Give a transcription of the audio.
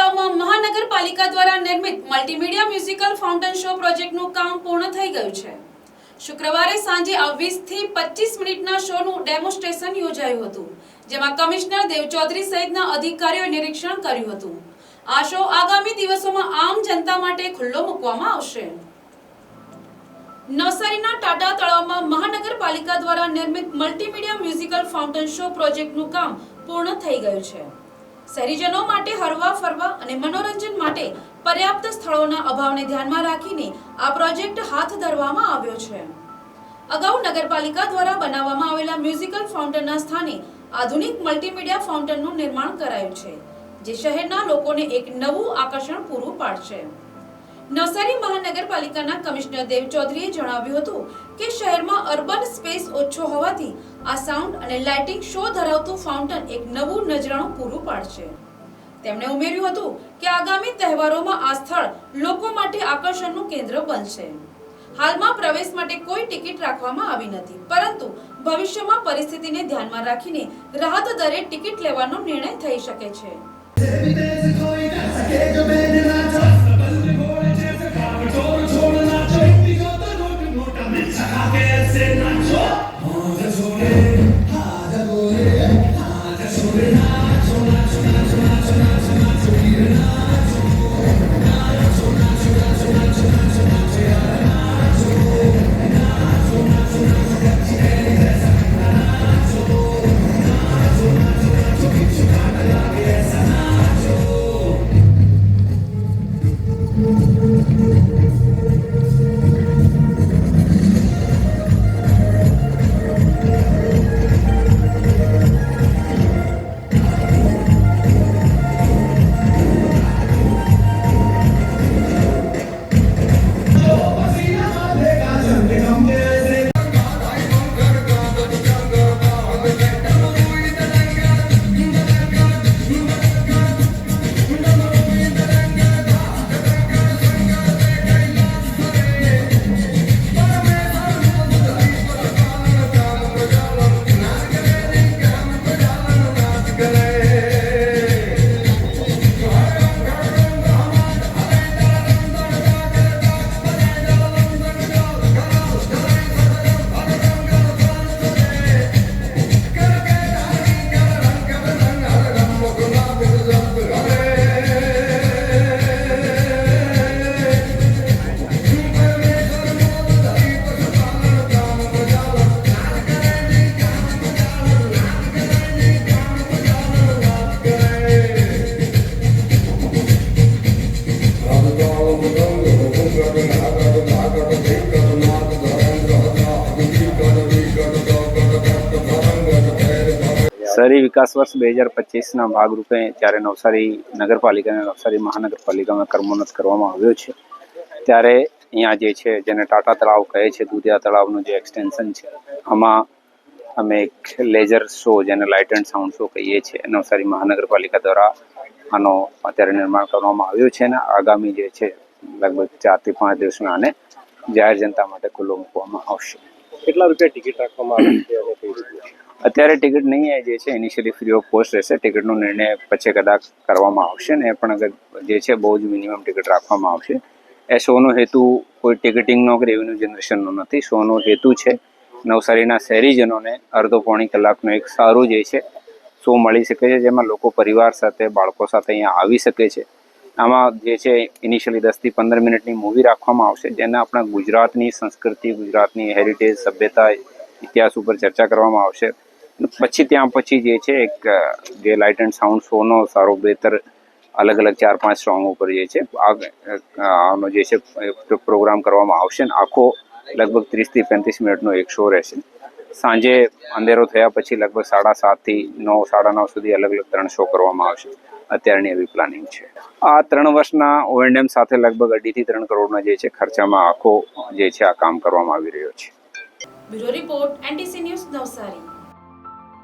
તળાવમાં મહાનગરપાલિકા દ્વારા નિર્મિત મલ્ટીમીડિયા મ્યુઝિકલ ફાઉન્ટેન શો પ્રોજેક્ટનું કામ પૂર્ણ થઈ ગયું છે। શુક્રવારે સાંજે 20 થી 25 મિનિટના શોનું ડેમોન્સ્ટ્રેશન યોજાયું હતું, જેમાં કમિશનર દેવ ચૌધરી સહિતના અધિકારીઓએ નિરીક્ષણ કર્યું હતું। આ શો આગામી દિવસોમાં આમ જનતા માટે ખુલ્લો મૂકવામાં આવશે। નવસારીના ટાટા તળાવમાં મહાનગરપાલિકા દ્વારા નિર્મિત મલ્ટીમીડિયા મ્યુઝિકલ ફાઉન્ટેન શો પ્રોજેક્ટનું કામ પૂર્ણ થઈ ગયું છે। શહેરીજનો માટે હરવા ફરવા અને મનોરંજન માટે પર્યાપ્ત સ્થળોના અભાવને ધ્યાનમાં રાખીને આ પ્રોજેક્ટ હાથ ધરવામાં આવ્યો છે। અગાઉ નગરપાલિકા દ્વારા બનાવવામાં આવેલા મ્યુઝિકલ ફાઉન્ટેનના સ્થાને આધુનિક મલ્ટીમીડિયા ફાઉન્ટેનનું નિર્માણ કરાયું છે, જે શહેરના લોકોને એક નવું આકર્ષણ પૂરું પાડશે। નવસારી મહાનગરપાલિકાના કમિશનર દેવ ચૌધરીએ જણાવ્યું હતું કે શહેરમાં અર્બન સ્પેસ ઓછો હોવાથી આ સાઉન્ડ અને લાઇટિંગ શો ધરાવતું ફાઉન્ટેન એક નવું નજરાણું પૂરું પાડશે। તેમણે ઉમેર્યું હતું કે આગામી તહેવારોમાં આ સ્થળ લોકો માટે આકર્ષણનું કેન્દ્ર બનશે। હાલમાં પ્રવેશ માટે કોઈ ટિકિટ રાખવામાં આવી નથી, પરંતુ ભવિષ્યમાં પરિસ્થિતિને ધ્યાનમાં રાખીને રાહત દરે ટિકિટ લેવાનો નિર્ણય થઈ શકે છે। શહેરી વિકાસ વર્ષ 2025ના ભાગરૂપે જ્યારે નવસારી નગરપાલિકા અને નવસારી મહાનગરપાલિકામાં કર્મોન્નત કરવામાં આવ્યો છે, ત્યારે અહીંયા જે છે જેને ટાટા તળાવ કહે છે, દુધિયા તળાવનું જે એક્સટેન્શન છે, આમાં અમે એક લેઝર શો જેને લાઇટ એન્ડ સાઉન્ડ શો કહીએ છીએ, નવસારી મહાનગરપાલિકા દ્વારા આનો અત્યારે નિર્માણ કરવામાં આવ્યું છે અને આગામી જે છે લગભગ 4 થી 5 દિવસમાં આને જાહેર જનતા માટે ખુલ્લો મૂકવામાં આવશે। કેટલા રૂપિયા ટિકિટ રાખવામાં આવી છે અને કઈ રીતે? અત્યારે ટિકિટ નહીં જે છે ઇનિશિયલી ફ્રી ઓફ કોસ્ટ રહેશે। ટિકિટનો નિર્ણય પછી કદાચ કરવામાં આવશે ને, પણ અગર જે છે બહુ જ મિનિમમ ટિકિટ રાખવામાં આવશે। એ શોનો હેતુ કોઈ ટિકિટિંગનો કે રેવન્યુ જનરેશનનો નથી। શોનો હેતુ છે નવસારીના શહેરીજનોને અડધો પોણી કલાકનો એક સારું જે છે શો મળી શકે છે, જેમાં લોકો પરિવાર સાથે, બાળકો સાથે અહીંયા આવી શકે છે। આમાં જે છે ઇનિશિયલી 10 થી 15 મિનિટની મૂવી રાખવામાં આવશે, જેને આપણા ગુજરાતની સંસ્કૃતિ, ગુજરાતની હેરિટેજ, સભ્યતા, ઇતિહાસ ઉપર ચર્ચા કરવામાં આવશે। ત્યાં પછી જે છે એક જે લાઇટ એન્ડ સાઉન્ડ શોનો સારો બહેતર અલગ અલગ 4-5 સોંગ ઉપર જે છે આનો જે છે પ્રોગ્રામ કરવામાં આવશે ને આખો લગભગ 30 થી 35 મિનિટનો એક શો રહેશે। સાંજે અંધેરો થયા પછી લગભગ 7:30 થી 9-9:30 સુધી અલગ અલગ 3 શો કરવામાં આવશે। અત્યારની એવી પ્લાનિંગ છે। આ 3 વર્ષના O&M સાથે લગભગ 2.5 થી 3 કરોડના જે છે ખર્ચામાં આખો જે છે આ કામ કરવામાં આવી રહ્યો છે। Bureau report NTC news Navsari.